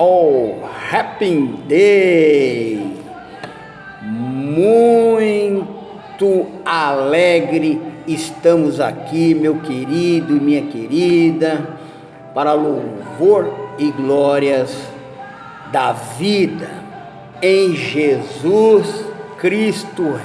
Oh, happy day! Muito alegre estamos aqui, meu querido e minha querida, para louvor e glórias da vida em Jesus Cristo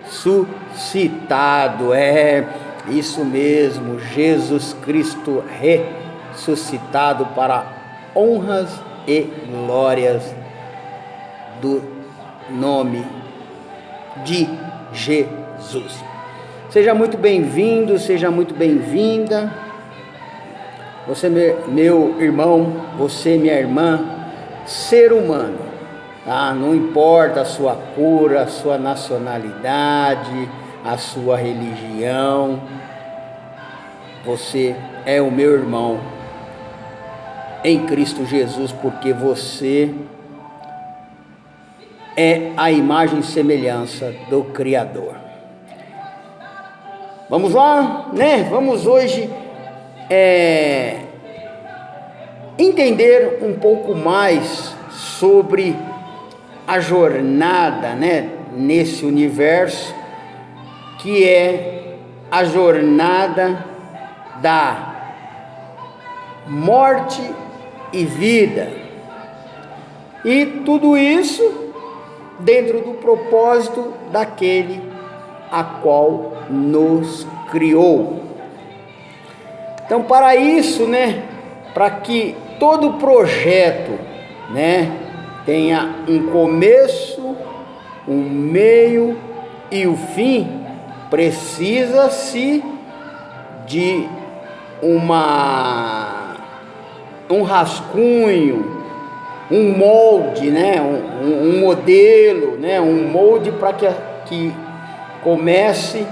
ressuscitado. É isso mesmo, Jesus Cristo ressuscitado para honras e glórias do nome de Jesus. Seja muito bem-vindo, seja muito bem-vinda. Você, meu irmão, você, minha irmã, ser humano, tá? Não importa a sua cor, a sua nacionalidade, a sua religião, você é o meu irmão em Cristo Jesus, porque você é a imagem e semelhança do Criador. Vamos lá, né? Vamos hoje entender um pouco mais sobre a jornada, né? Nesse universo, que é a jornada da morte e vida, e tudo isso dentro do propósito daquele a qual nos criou. Então, para isso, né, para que todo projeto, né, tenha um começo, um meio e o fim, precisa-se de um rascunho, um molde, né? um modelo, né? Um molde para que comece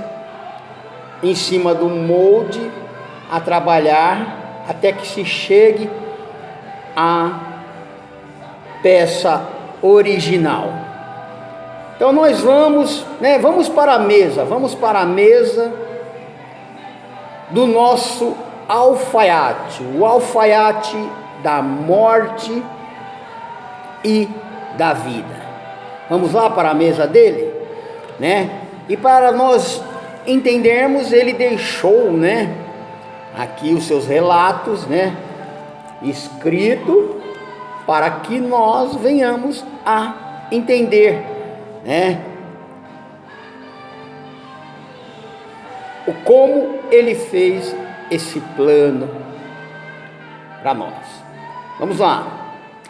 em cima do molde a trabalhar até que se chegue à peça original. Então nós vamos para a mesa do nosso alfaiate, o alfaiate da morte e da vida. Vamos lá para a mesa dele, né? E para nós entendermos, ele deixou, né, aqui os seus relatos, né, escrito para que nós venhamos a entender, né, o como ele fez esse plano para nós. Vamos lá.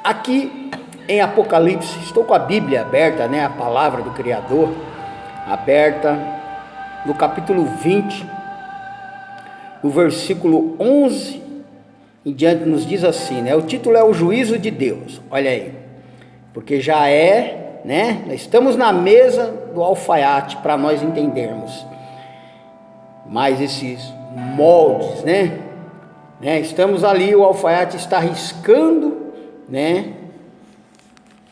Aqui em Apocalipse, estou com a Bíblia aberta, né, a palavra do Criador aberta, no capítulo 20, no versículo 11 em diante, nos diz assim, né? O título é o juízo de Deus. Olha aí, porque já né? Estamos na mesa do alfaiate para nós entendermos mais esses moldes, né? Estamos ali, o alfaiate está riscando, né?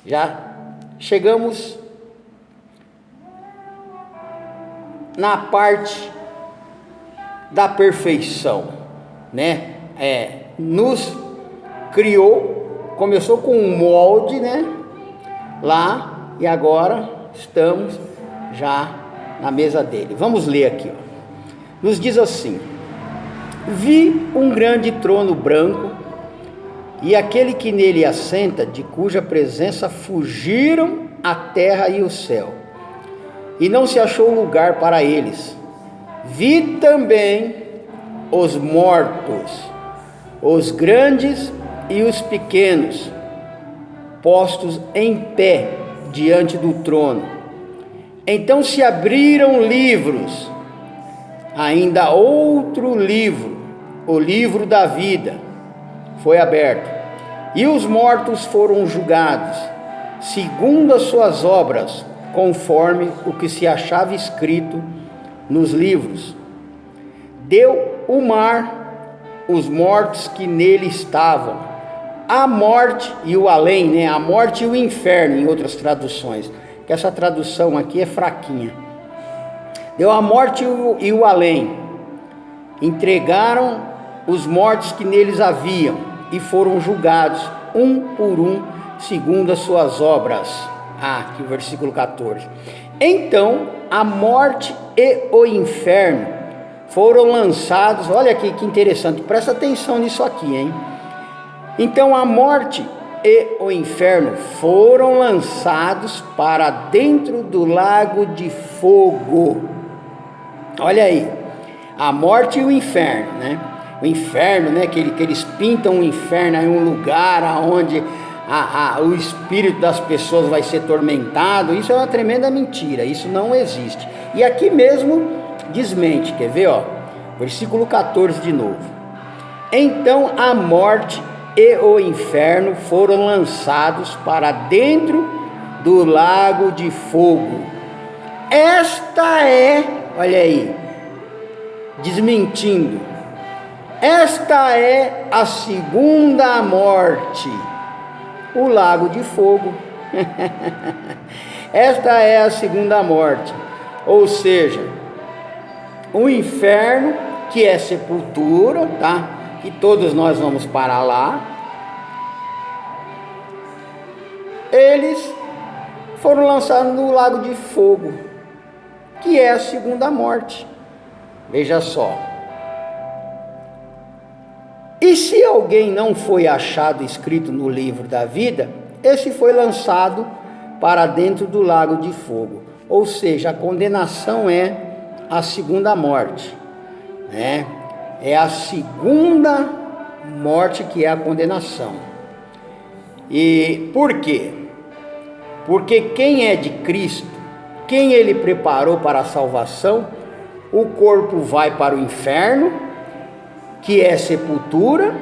Já chegamos na parte da perfeição, né? Nos criou, começou com um molde, né? Lá, e agora estamos já na mesa dele. Vamos ler aqui, ó. Nos diz assim: vi um grande trono branco e aquele que nele assenta, de cuja presença fugiram a terra e o céu, e não se achou lugar para eles. Vi também os mortos, os grandes e os pequenos, postos em pé diante do trono. Então se abriram livros, ainda outro livro, o livro da vida, foi aberto, e os mortos foram julgados, segundo as suas obras, conforme o que se achava escrito nos livros. Deu o mar os mortos que nele estavam, a morte e o além, né? A morte e o inferno, em outras traduções, que essa tradução aqui é fraquinha. Deu a morte e o além, entregaram os mortos que neles haviam, e foram julgados um por um, segundo as suas obras. Aqui o versículo 14. Então a morte e o inferno foram lançados, olha aqui que interessante, presta atenção nisso aqui, hein? Então a morte e o inferno foram lançados para dentro do lago de fogo. Olha aí, a morte e o inferno, né? O inferno, né? Que eles pintam o inferno em um lugar onde o espírito das pessoas vai ser tormentado. Isso é uma tremenda mentira, isso não existe. E aqui mesmo desmente, quer ver, ó? Versículo 14 de novo. Então a morte e o inferno foram lançados para dentro do lago de fogo. Esta é, olha aí, desmentindo, esta é a segunda morte, o lago de fogo. Esta é a segunda morte, ou seja, o inferno, que é sepultura, tá? Que todos nós vamos para lá. Eles foram lançados no lago de fogo, que é a segunda morte. Veja só. E se alguém não foi achado escrito no livro da vida, esse foi lançado para dentro do lago de fogo. Ou seja, a condenação é a segunda morte, né? É a segunda morte que é a condenação. E por quê? Porque quem é de Cristo, quem Ele preparou para a salvação, o corpo vai para o inferno, que é sepultura,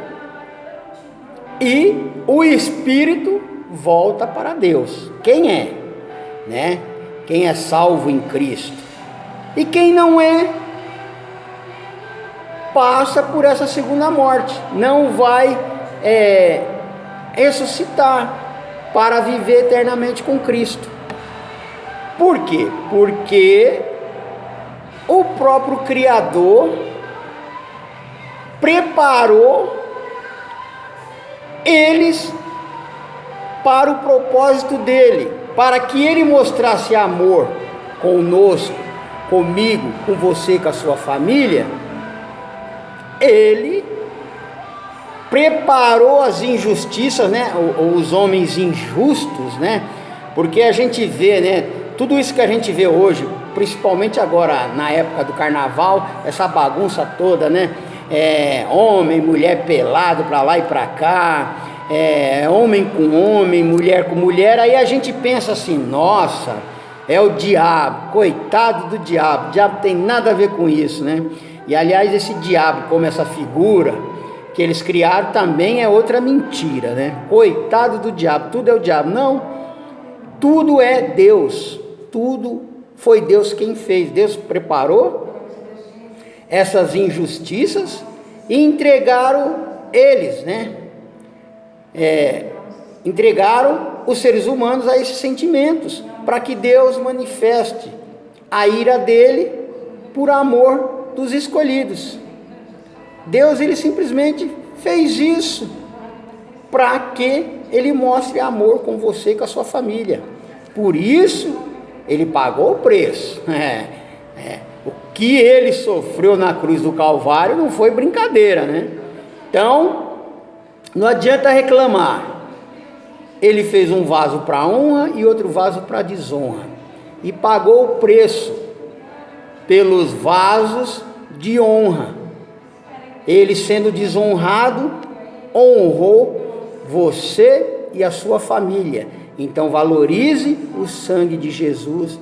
e o espírito volta para Deus. Quem é, né? Quem é salvo em Cristo. E quem não é, passa por essa segunda morte, não vai ressuscitar para viver eternamente com Cristo. Por quê? Porque o próprio Criador preparou eles para o propósito dele, para que ele mostrasse amor conosco, comigo, com você, com a sua família. Ele preparou as injustiças, né? Os homens injustos, né? Porque a gente vê, né? Tudo isso que a gente vê hoje, principalmente agora na época do carnaval, essa bagunça toda, né? Homem, mulher pelado para lá e para cá, homem com homem, mulher com mulher. Aí a gente pensa assim: nossa, é o diabo, coitado do diabo. O diabo tem nada a ver com isso, né? E aliás, esse diabo, como essa figura que eles criaram, também é outra mentira, né? Coitado do diabo, tudo é o diabo. Não, tudo é Deus, tudo foi Deus quem fez. Deus preparou essas injustiças e entregaram eles, né? Entregaram os seres humanos a esses sentimentos, para que Deus manifeste a ira dele por amor dos escolhidos. Deus, ele simplesmente fez isso para que ele mostre amor com você e com a sua família. Por isso ele pagou o preço. O que ele sofreu na cruz do Calvário não foi brincadeira, né? Então não adianta reclamar. Ele fez um vaso para honra e outro vaso para desonra, e pagou o preço pelos vasos de honra. Ele, sendo desonrado, honrou você e a sua família. Então valorize o sangue de Jesus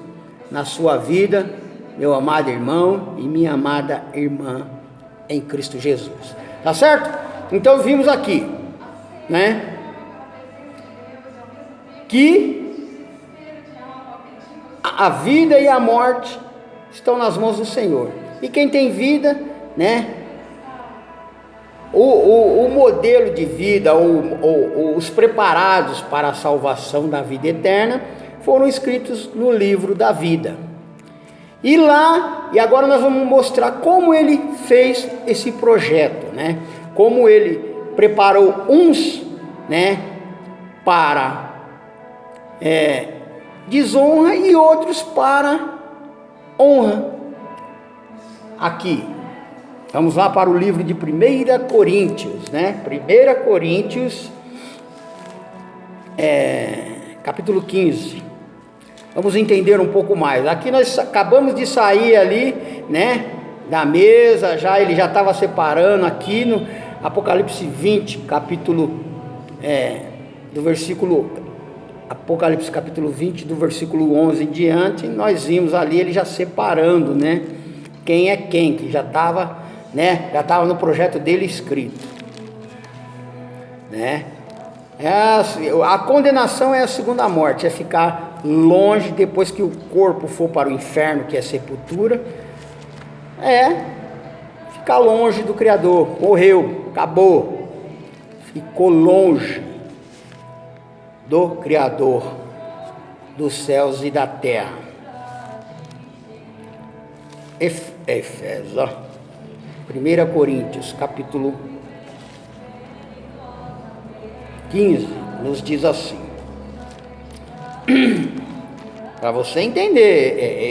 na sua vida, meu amado irmão e minha amada irmã em Cristo Jesus. Tá certo? Então vimos aqui, né, que a vida e a morte estão nas mãos do Senhor. E quem tem vida, né, o modelo de vida, os preparados para a salvação da vida eterna, foram escritos no livro da vida. E lá, e agora nós vamos mostrar como ele fez esse projeto, né? Como ele preparou uns, né, para desonra e outros para honra. Aqui, vamos lá para o livro de 1 Coríntios, né? 1 Coríntios, capítulo 15. Vamos entender um pouco mais. Aqui nós acabamos de sair ali, né, da mesa, ele já estava separando aqui no Apocalipse 20, capítulo do versículo, Apocalipse capítulo 20, do versículo 11 em diante, nós vimos ali ele já separando, né, quem é quem, que já estava, né, já estava no projeto dele escrito, né. A condenação é a segunda morte, é ficar longe depois que o corpo for para o inferno, que é sepultura, ficar longe do Criador, morreu, acabou, ficou longe do Criador dos céus e da terra. Efésios, 1 Coríntios, capítulo 15, nos diz assim, para você entender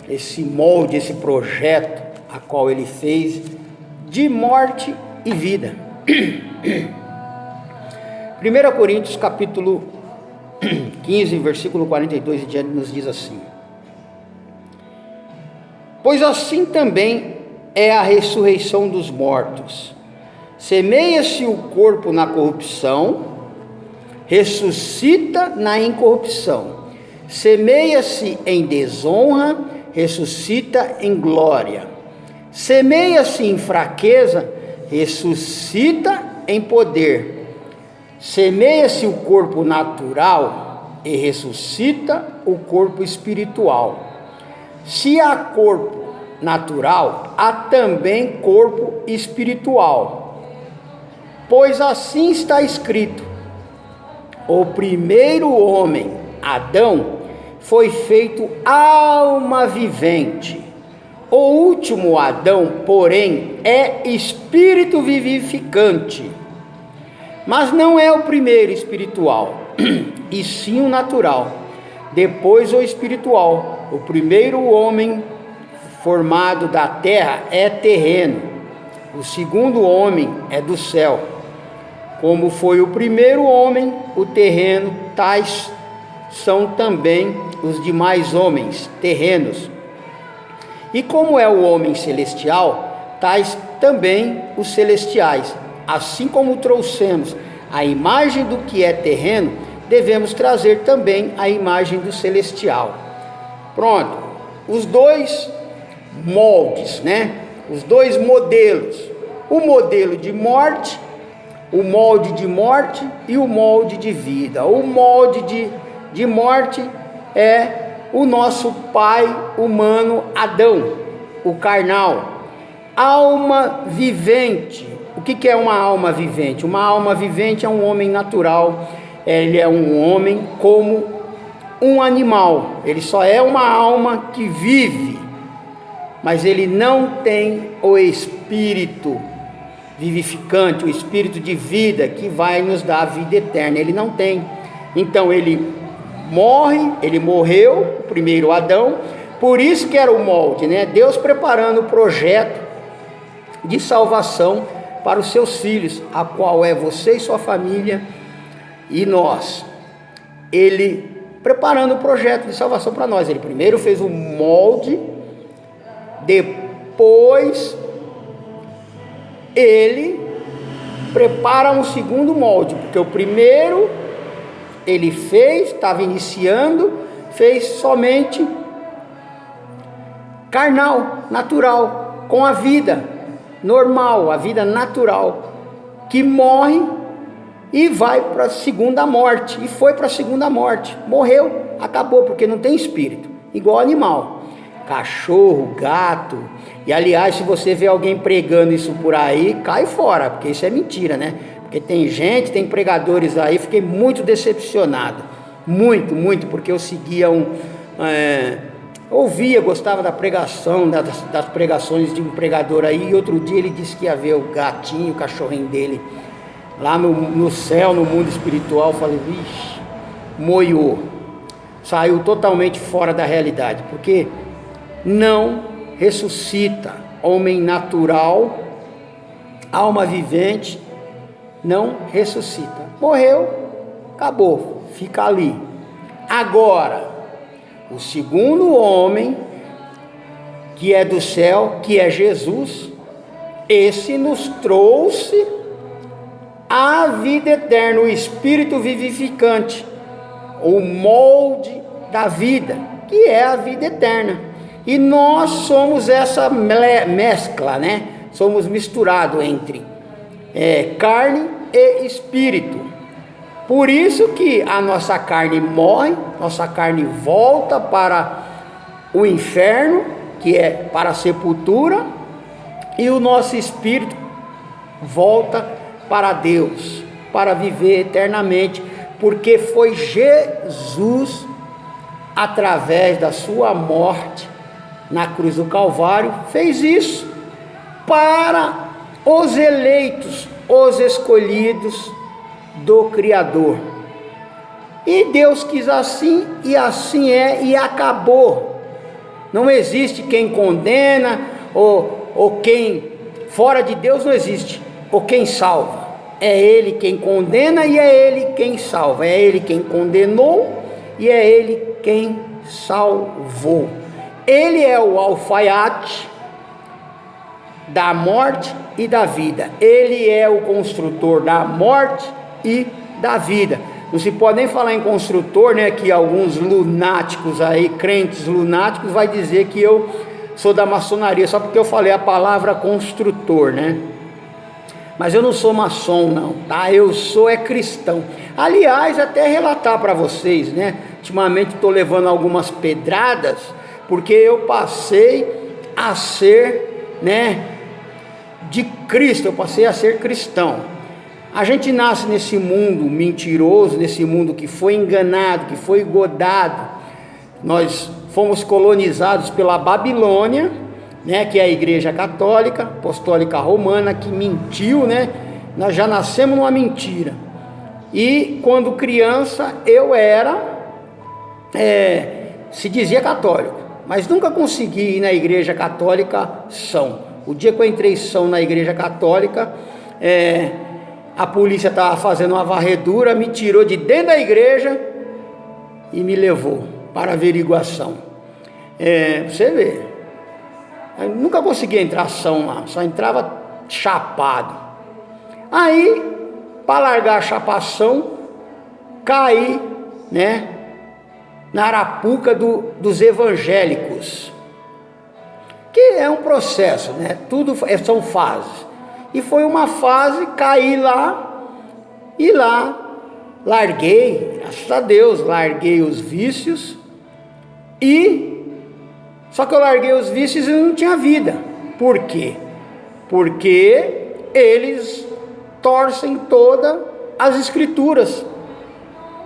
esse molde, esse projeto a qual ele fez de morte e vida. 1 Coríntios capítulo 15, versículo 42 e diante, nos diz assim: pois assim também é a ressurreição dos mortos. Semeia-se o corpo na corrupção, ressuscita na incorrupção. Semeia-se em desonra, ressuscita em glória. Semeia-se em fraqueza, ressuscita em poder. Semeia-se o corpo natural e ressuscita o corpo espiritual. Se há corpo natural, há também corpo espiritual. Pois assim está escrito: o primeiro homem, Adão, foi feito alma vivente. O último Adão, porém, é espírito vivificante. Mas não é o primeiro espiritual, e sim o natural, depois o espiritual. O primeiro homem formado da terra é terreno, o segundo homem é do céu. Como foi o primeiro homem, o terreno, tais são também os demais homens terrenos. E como é o homem celestial, tais também os celestiais. Assim como trouxemos a imagem do que é terreno, devemos trazer também a imagem do celestial. Pronto, os dois moldes, né? Os dois modelos, o modelo de morte, o molde de morte e o molde de vida. O molde de morte é o nosso pai humano Adão, o carnal. Alma vivente. O que é uma alma vivente? Uma alma vivente é um homem natural, ele é um homem como um animal, ele só é uma alma que vive, mas ele não tem o espírito vivificante, o espírito de vida que vai nos dar a vida eterna, ele não tem. Então ele morre, ele morreu, o primeiro Adão, por isso que era o molde, né? Deus preparando o projeto de salvação para os seus filhos, a qual é você e sua família e nós. Ele preparando o projeto de salvação para nós. Ele primeiro fez o molde, depois ele prepara um segundo molde, porque o primeiro ele fez, estava iniciando, fez somente carnal, natural, com a vida normal, a vida natural, que morre e vai para a segunda morte, e foi para a segunda morte, morreu, acabou, porque não tem espírito, igual animal, cachorro, gato. E aliás, se você vê alguém pregando isso por aí, cai fora, porque isso é mentira, né? Porque tem gente, tem pregadores aí, fiquei muito decepcionado, muito, porque eu seguia ouvia, gostava da pregação, das pregações de um pregador aí, e outro dia ele disse que ia ver o gatinho, o cachorrinho dele lá no céu, no mundo espiritual, eu falei, vixe, moiou, saiu totalmente fora da realidade, porque não ressuscita. Homem natural, alma vivente, não ressuscita. Morreu, acabou, fica ali. Agora, o segundo homem, que é do céu, que é Jesus, esse nos trouxe a vida eterna, o Espírito vivificante, o molde da vida, que é a vida eterna. E nós somos essa mescla, né? Somos misturados entre carne e espírito. Por isso que a nossa carne morre, nossa carne volta para o inferno, que é para a sepultura, e o nosso espírito volta para Deus, para viver eternamente, porque foi Jesus, através da sua morte na cruz do Calvário, fez isso para os eleitos, os escolhidos do Criador. E Deus quis assim, e assim é, e acabou. Não existe quem condena, ou quem, fora de Deus não existe, ou quem salva. É Ele quem condena e é Ele quem salva. É Ele quem condenou e é Ele quem salvou. Ele é o alfaiate da morte e da vida. Ele é o construtor da morte e da vida. Não se pode nem falar em construtor, né? Que alguns lunáticos aí, crentes lunáticos, vai dizer que eu sou da maçonaria, só porque eu falei a palavra construtor, né? Mas eu não sou maçom não, tá? Eu sou cristão. Aliás, até relatar para vocês, né? Ultimamente estou levando algumas pedradas, porque eu passei a ser, né, de Cristo, eu passei a ser cristão. A gente nasce nesse mundo mentiroso, nesse mundo que foi enganado, que foi godado. Nós fomos colonizados pela Babilônia, né, que é a Igreja Católica, Apostólica Romana, que mentiu, né? Nós já nascemos numa mentira. E quando criança eu era, se dizia católico, mas nunca consegui ir na Igreja Católica são. O dia que eu entrei são na Igreja Católica, a polícia estava fazendo uma varredura, me tirou de dentro da igreja e me levou para averiguação. Você vê, eu nunca consegui entrar são lá, só entrava chapado. Aí, para largar a chapação, caí, né, na arapuca dos evangélicos, que é um processo, né? Tudo são fases. E foi uma fase, caí lá, e lá larguei, graças a Deus, larguei os vícios, só que eu larguei os vícios e não tinha vida. Por quê? Porque eles torcem todas as escrituras,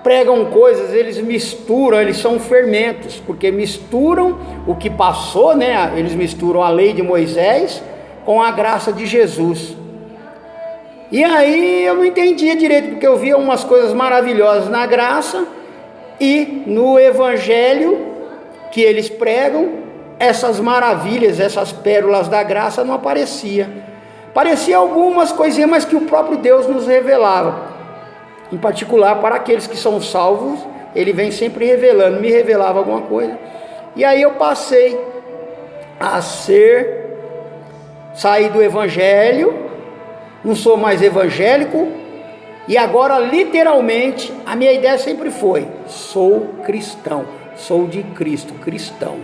pregam coisas, eles misturam, eles são fermentos, porque misturam o que passou, né? Eles misturam a lei de Moisés com a graça de Jesus. E aí eu não entendia direito, porque eu via umas coisas maravilhosas na graça, e no evangelho que eles pregam, essas maravilhas, essas pérolas da graça não aparecia. Parecia algumas coisinhas, mas que o próprio Deus nos revelava. Em particular para aqueles que são salvos, Ele vem sempre revelando, me revelava alguma coisa. E aí eu passei a sair do evangelho, não sou mais evangélico, e agora literalmente a minha ideia sempre foi: sou cristão, sou de Cristo, cristão.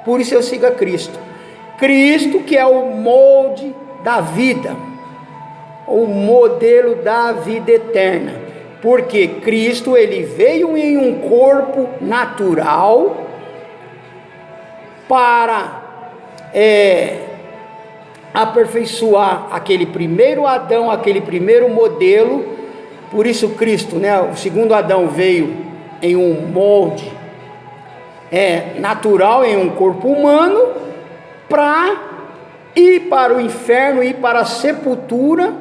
Por isso eu sigo a Cristo. Cristo, que é o molde da vida, o modelo da vida eterna. Porque Cristo, ele veio em um corpo natural para aperfeiçoar aquele primeiro Adão, aquele primeiro modelo. Por isso Cristo, né, o segundo Adão veio em um molde natural, em um corpo humano, para ir para o inferno, ir para a sepultura,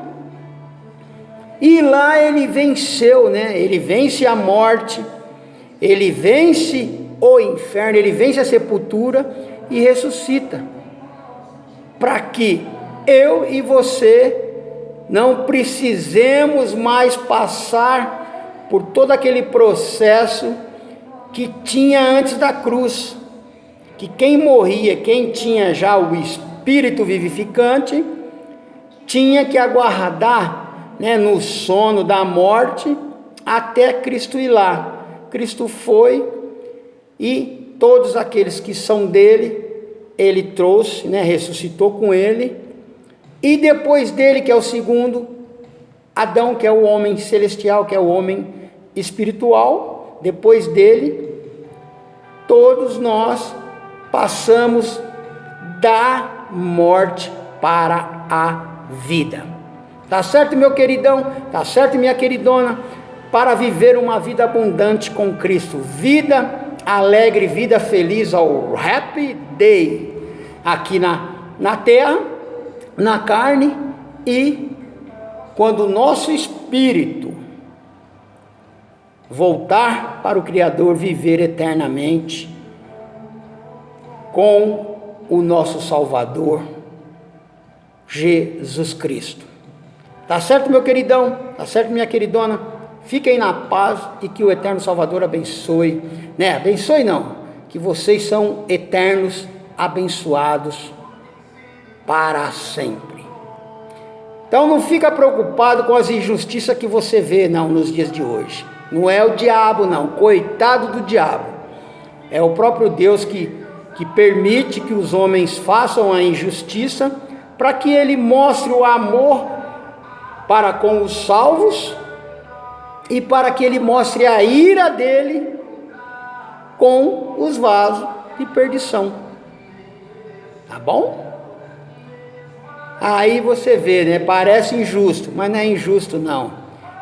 E lá ele venceu, né? Ele vence a morte, ele vence o inferno, ele vence a sepultura e ressuscita. Para que eu e você não precisemos mais passar por todo aquele processo que tinha antes da cruz. Que quem morria, quem tinha já o espírito vivificante, tinha que aguardar, né, no sono da morte até Cristo ir lá. Cristo foi e todos aqueles que são dele, ele trouxe, né, ressuscitou com ele. E depois dele, que é o segundo, Adão, que é o homem celestial, que é o homem espiritual, depois dele, todos nós passamos da morte para a vida. Tá certo, meu queridão? Tá certo, minha queridona? Para viver uma vida abundante com Cristo, vida alegre, vida feliz, ao happy day, aqui na terra, na carne, e quando o nosso espírito voltar para o Criador, viver eternamente com o nosso Salvador, Jesus Cristo. Tá certo, meu queridão? Tá certo, minha queridona? Fiquem na paz e que o eterno Salvador abençoe, né? Abençoe não, que vocês são eternos, abençoados para sempre. Então não fica preocupado com as injustiças que você vê, não, nos dias de hoje. Não é o diabo, não, coitado do diabo. É o próprio Deus que permite que os homens façam a injustiça, para que ele mostre o amor para com os salvos, e para que ele mostre a ira dele com os vasos de perdição. Tá bom? Aí você vê, né? Parece injusto, mas não é injusto não.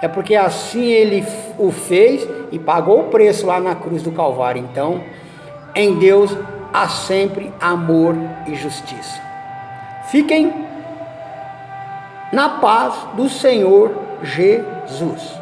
É porque assim ele o fez e pagou o preço lá na cruz do Calvário. Então, em Deus há sempre amor e justiça. Fiquem na paz do Senhor Jesus.